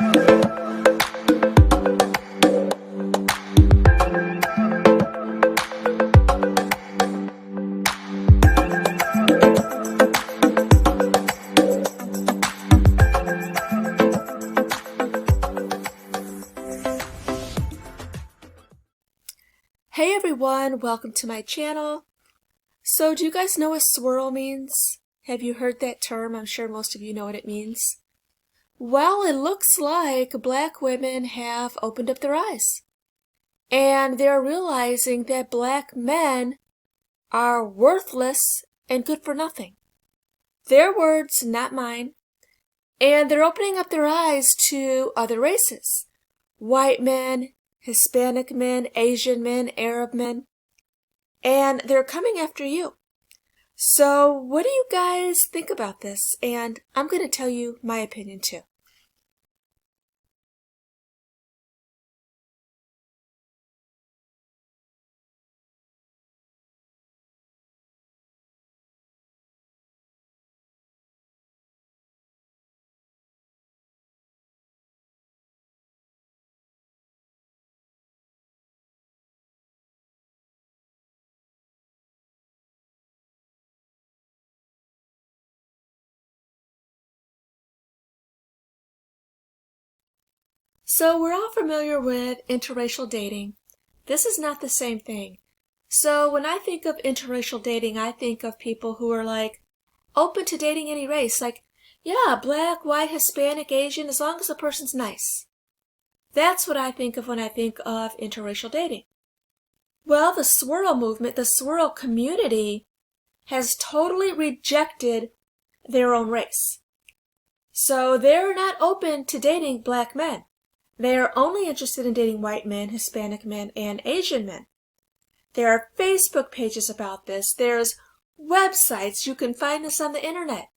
Hey everyone, welcome to my channel. So do you guys know what swirl means? Have you heard that term? I'm sure most of you know what it means. Well, it looks like black women have opened up their eyes. And they're realizing that black men are worthless and good for nothing. Their words, not mine. And they're opening up their eyes to other races. White men, Hispanic men, Asian men, Arab men, and they're coming after you. So what do you guys think about this? And I'm going to tell you my opinion too. So we're all familiar with interracial dating. This is not the same thing. So when I think of interracial dating, I think of people who are like open to dating any race. Like, yeah, black, white, Hispanic, Asian, as long as the person's nice. That's what I think of when I think of interracial dating. Well, the swirl movement, the swirl community, has totally rejected their own race. So they're not open to dating black men. They are only interested in dating white men, Hispanic men, and Asian men. There are Facebook pages about this. There's websites. You can find this on the internet.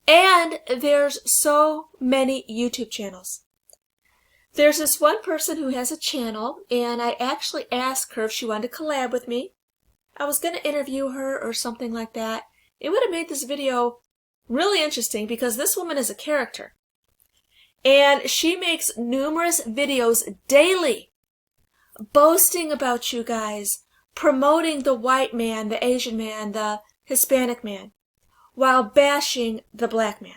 And there's so many YouTube channels. There's this one person who has a channel, and I actually asked her if she wanted to collab with me. I was going to interview her or something like that. It would have made this video really interesting because this woman is a character. And she makes numerous videos daily boasting about you guys, promoting the white man, the Asian man, the Hispanic man, while bashing the black man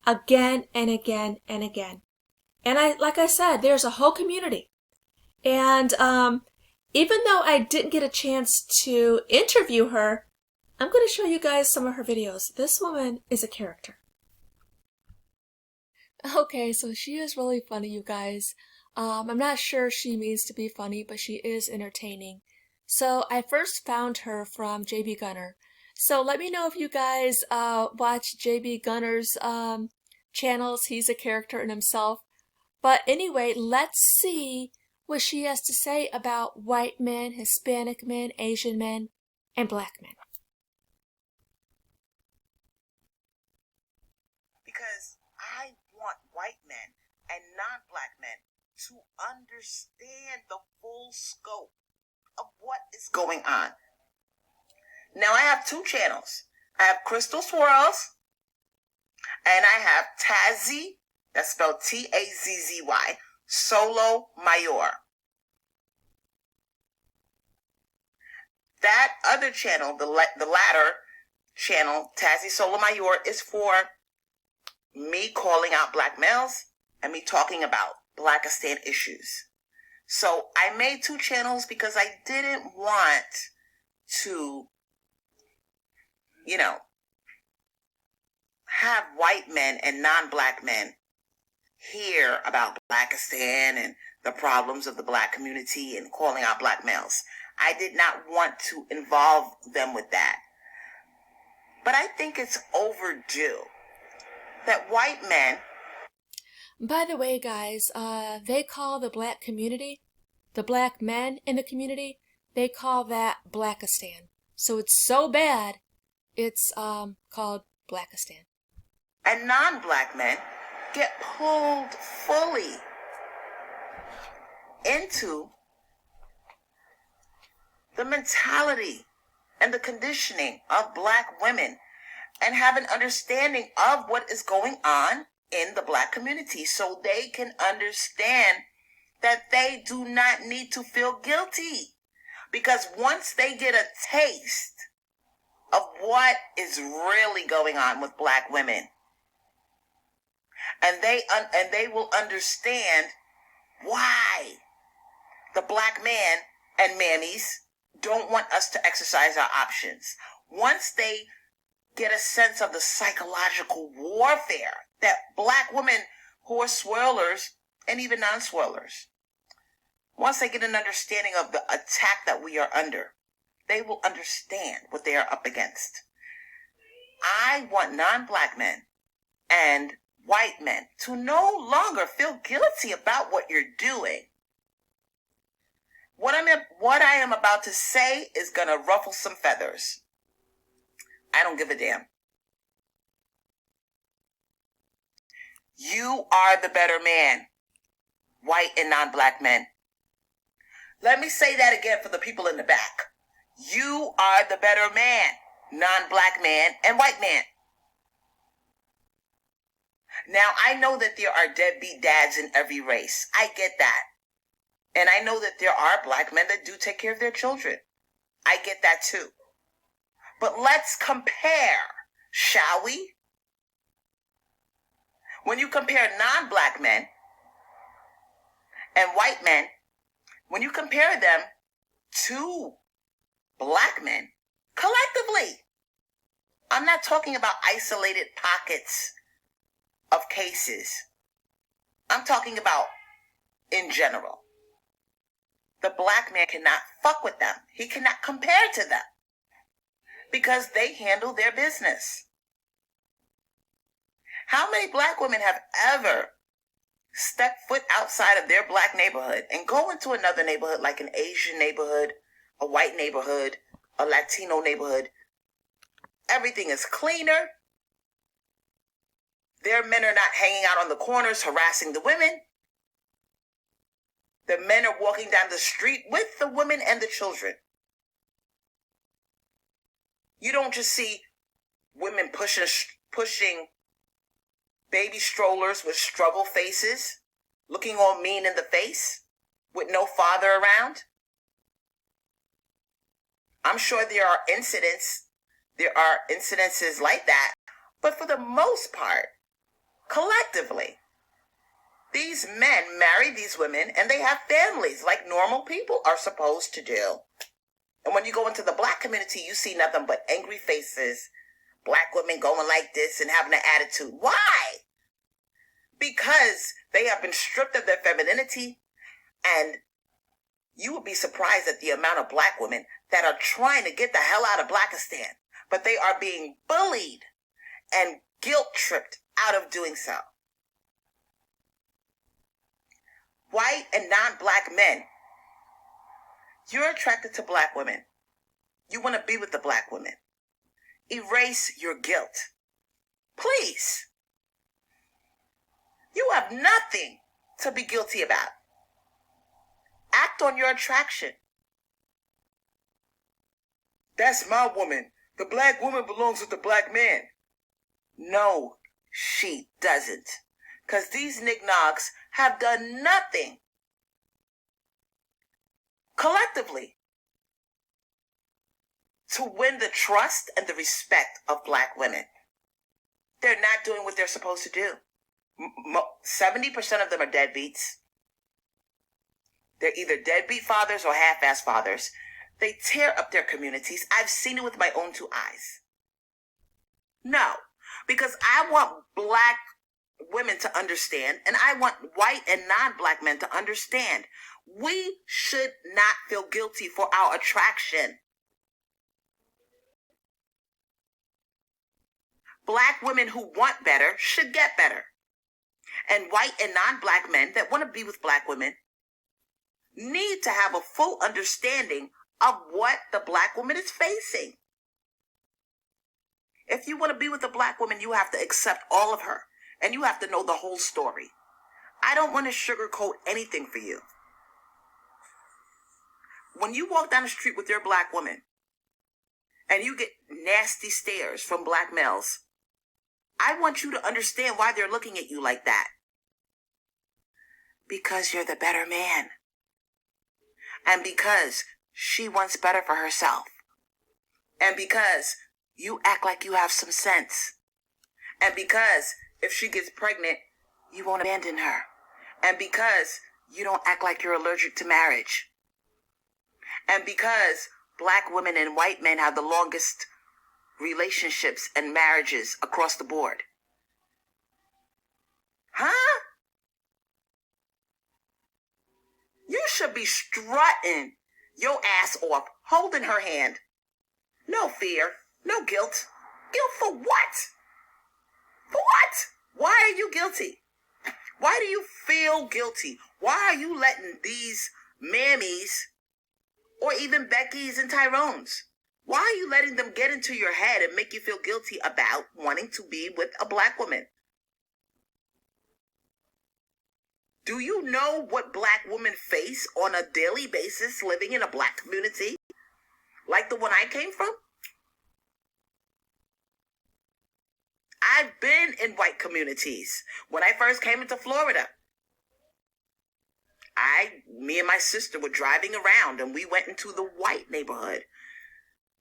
again and again and again. And like I said, there's a whole community. And even though I didn't get a chance to interview her, I'm going to show you guys some of her videos. This woman is a character. Okay, so she is really funny, you guys. I'm not sure she means to be funny, but she is entertaining. So I first found her from JB Gunner. So let me know if you guys watch JB Gunner's channels. He's a character in himself. But anyway, let's see what she has to say about white men, Hispanic men, Asian men, and black men. Because I want white men and non-black men to understand the full scope of what is going on. Now I have two channels. I have Crystal Swirls and I have Tazzy, that's spelled T-A-Z-Z-Y, Solo Mayor. That other channel, the latter channel, Tazzy Solo Mayor, is for me calling out black males and me talking about Blackest Tan issues. So I made two channels because I didn't want to, have white men and non-black men hear about Blackest Tan and the problems of the black community and calling out black males. I did not want to involve them with that. But I think it's overdue that white men... By the way, guys, they call the black community, the black men in the community, they call that Blackest Tan. So it's so bad, it's called Blackest Tan. And non-black men get pulled fully into the mentality and the conditioning of black women and have an understanding of what is going on in the black community so they can understand that they do not need to feel guilty. Because once they get a taste of what is really going on with black women, and they will understand why the black man and mammies don't want us to exercise our options. Once they get a sense of the psychological warfare that black women who are swirlers and even non-swirlers, once they get an understanding of the attack that we are under, they will understand what they are up against. I want non-black men and white men to no longer feel guilty about what you're doing. What I am about to say is going to ruffle some feathers. I don't give a damn. You are the better man, white and non-black men. Let me say that again for the people in the back. You are the better man, non-black man and white man. Now, I know that there are deadbeat dads in every race. I get that. And I know that there are black men that do take care of their children. I get that too. But let's compare, shall we? When you compare non-black men and white men, when you compare them to black men, collectively, I'm not talking about isolated pockets of cases. I'm talking about in general. The black man cannot fuck with them. He cannot compare to them because they handle their business. How many black women have ever stepped foot outside of their black neighborhood and go into another neighborhood like an Asian neighborhood, a white neighborhood, a Latino neighborhood? Everything is cleaner. Their men are not hanging out on the corners harassing the women. The men are walking down the street with the women and the children. You don't just see women pushing baby strollers with struggle faces, looking all mean in the face, with no father around. I'm sure there are incidences like that, but for the most part, collectively, these men marry these women and they have families like normal people are supposed to do. And when you go into the black community, you see nothing but angry faces, black women going like this and having an attitude. Why? Because they have been stripped of their femininity, and you would be surprised at the amount of black women that are trying to get the hell out of Blackest Tan, but they are being bullied and guilt-tripped out of doing so. White and non-black men, you're attracted to black women. You want to be with the black women. Erase your guilt. Please. You have nothing to be guilty about. Act on your attraction. That's my woman. The black woman belongs with the black man. No, she doesn't. Because these knickknacks have done nothing collectively to win the trust and the respect of black women. They're not doing what they're supposed to do. 70% of them are deadbeats. They're either deadbeat fathers or half-ass fathers. They tear up their communities. I've seen it with my own two eyes. No, because I want black women to understand, and I want white and non-black men to understand. We should not feel guilty for our attraction. Black women who want better should get better. And white and non-black men that want to be with black women need to have a full understanding of what the black woman is facing. If you want to be with a black woman, you have to accept all of her. And you have to know the whole story. I don't want to sugarcoat anything for you. When you walk down the street with your black woman and you get nasty stares from black males, I want you to understand why they're looking at you like that. Because you're the better man. And because she wants better for herself. And because you act like you have some sense. And because if she gets pregnant, you won't abandon her. And because you don't act like you're allergic to marriage. And because black women and white men have the longest relationships and marriages across the board. Huh? You should be strutting your ass off, holding her hand. No fear, no guilt. Guilt for what? For what? Why are you guilty? Why do you feel guilty? Why are you letting these mammies, or even Becky's and Tyrone's, why are you letting them get into your head and make you feel guilty about wanting to be with a black woman? Do you know what black women face on a daily basis living in a black community? Like the one I came from? I've been in white communities. When I first came into Florida, me and my sister were driving around and we went into the white neighborhood.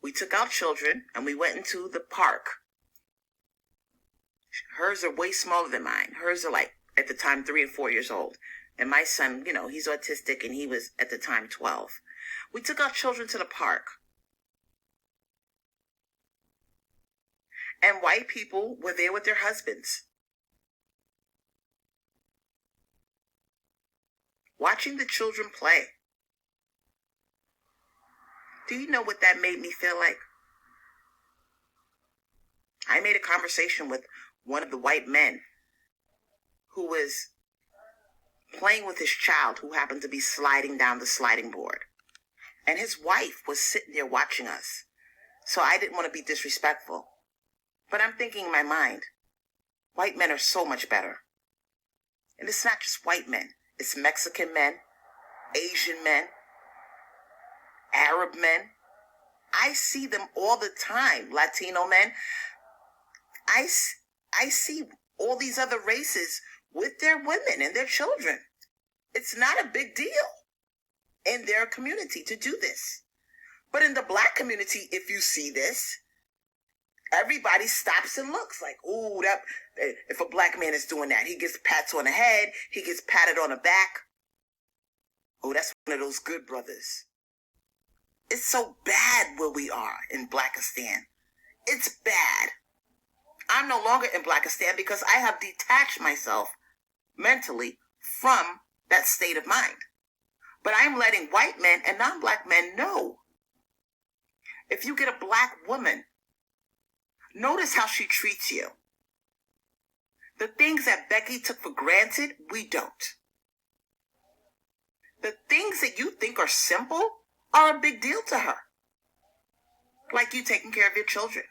We took our children and we went into the park. Hers are way smaller than mine. Hers are like, at the time, 3 and 4 years old. And my son, he's autistic and he was at the time 12. We took our children to the park. And white people were there with their husbands. Watching the children play. Do you know what that made me feel like? I made a conversation with one of the white men who was playing with his child who happened to be sliding down the sliding board. And his wife was sitting there watching us. So I didn't want to be disrespectful. But I'm thinking in my mind, white men are so much better. And it's not just white men. It's Mexican men, Asian men, Arab men. I see them all the time. Latino men. I see all these other races with their women and their children. It's not a big deal in their community to do this. But in the black community, if you see this, everybody stops and looks like, ooh, if a black man is doing that, he gets pats on the head, he gets patted on the back. Oh, that's one of those good brothers. It's so bad where we are in Blackest Tan. It's bad. I'm no longer in Blackest Tan because I have detached myself mentally from that state of mind. But I'm letting white men and non-black men know. If you get a black woman, notice how she treats you. The things that Becky took for granted, we don't. The things that you think are simple are a big deal to her. Like you taking care of your children.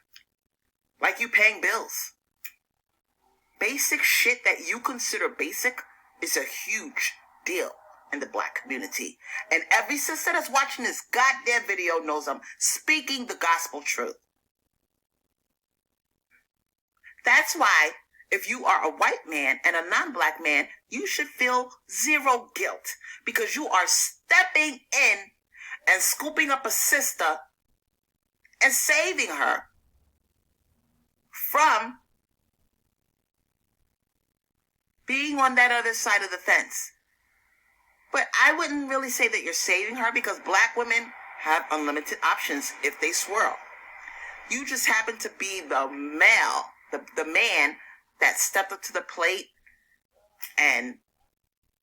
Like you paying bills. Basic shit that you consider basic is a huge deal in the black community. And every sister that's watching this goddamn video knows I'm speaking the gospel truth. That's why if you are a white man and a non-black man, you should feel zero guilt because you are stepping in and scooping up a sister and saving her from being on that other side of the fence. But I wouldn't really say that you're saving her because black women have unlimited options if they swirl. You just happen to be the male, the man that stepped up to the plate and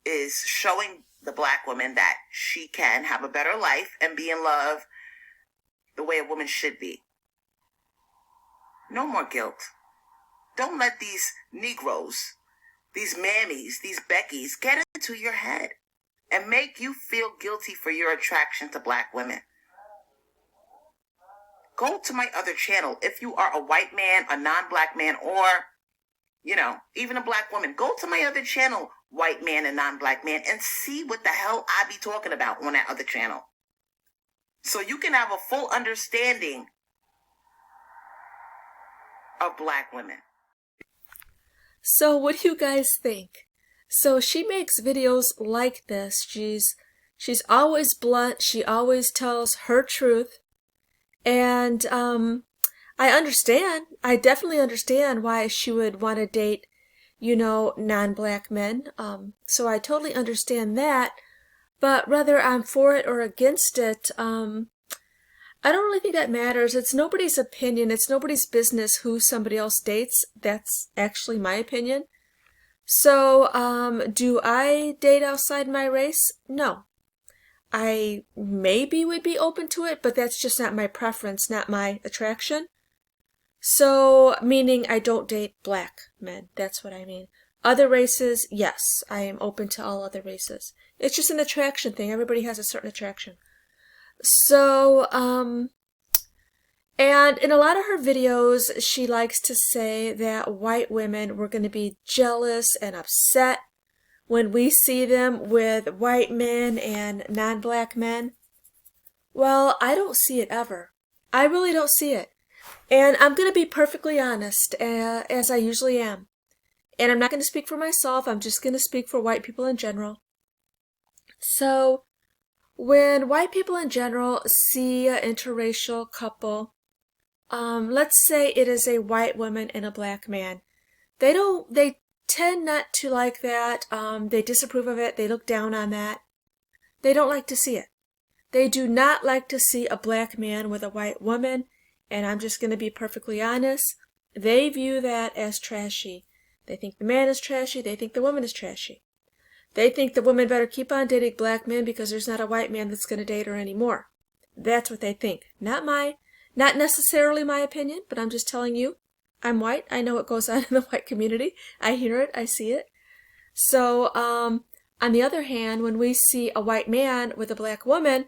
is showing the black woman that she can have a better life and be in love the way a woman should be. No more guilt. Don't let these Negroes, these mammies, these Beckys get into your head and make you feel guilty for your attraction to black women. Go to my other channel. If you are a white man, a non-black man, or, even a black woman, go to my other channel, white man and non-black man, and see what the hell I be talking about on that other channel. So you can have a full understanding of black women. So what do you guys think? So she makes videos like this. She's always blunt. She always tells her truth. And I understand. I definitely understand why she would want to date, non-black men. So I totally understand that. But whether I'm for it or against it, I don't really think that matters. It's nobody's opinion. It's nobody's business who somebody else dates. That's actually my opinion. So, do I date outside my race? No. I maybe would be open to it, but that's just not my preference, not my attraction. So, meaning I don't date black men. That's what I mean. Other races, yes, I am open to all other races. It's just an attraction thing. Everybody has a certain attraction. So, and in a lot of her videos, she likes to say that white women were going to be jealous and upset when we see them with white men and non-black men. Well, I don't see it ever. I really don't see it. And I'm going to be perfectly honest, as I usually am. And I'm not going to speak for myself. I'm just going to speak for white people in general. So, when white people in general see an interracial couple, let's say it is a white woman and a black man, they tend not to like that. They disapprove of it. They look down on that. They don't like to see it. They do not like to see a black man with a white woman, and I'm just going to be perfectly honest. They view that as trashy. They think the man is trashy. They think the woman is trashy. They think the woman better keep on dating black men because there's not a white man that's going to date her anymore. That's what they think. Not necessarily my opinion, but I'm just telling you. I'm white. I know what goes on in the white community. I hear it. I see it. So, on the other hand, when we see a white man with a black woman,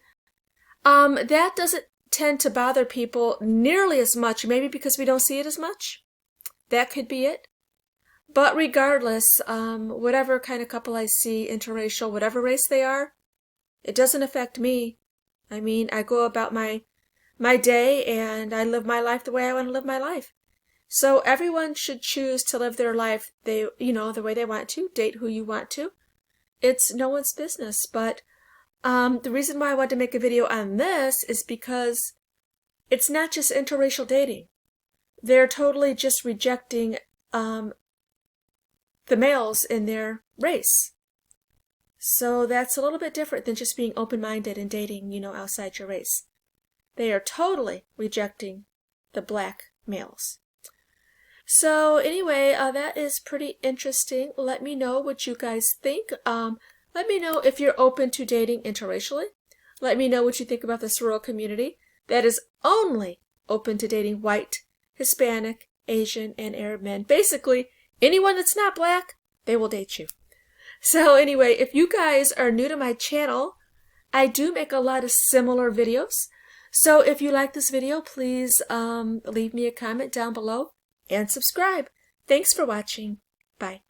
that doesn't tend to bother people nearly as much, maybe because we don't see it as much. That could be it. But regardless, whatever kind of couple I see, interracial, whatever race they are, it doesn't affect me. I mean, I go about my day and I live my life the way I want to live my life. So everyone should choose to live their life the way they want to, date who you want to. It's no one's business. But the reason why I wanted to make a video on this is because it's not just interracial dating. They're totally just rejecting the males in their race. So that's a little bit different than just being open-minded and dating, outside your race. They are totally rejecting the black males. So anyway, that is pretty interesting. Let me know what you guys think. Let me know if you're open to dating interracially. Let me know what you think about the Swirl community that is only open to dating white, Hispanic, Asian, and Arab men. Basically, anyone that's not black, they will date you. So anyway, if you guys are new to my channel, I do make a lot of similar videos. So if you like this video, please leave me a comment down below and subscribe. Thanks for watching. Bye.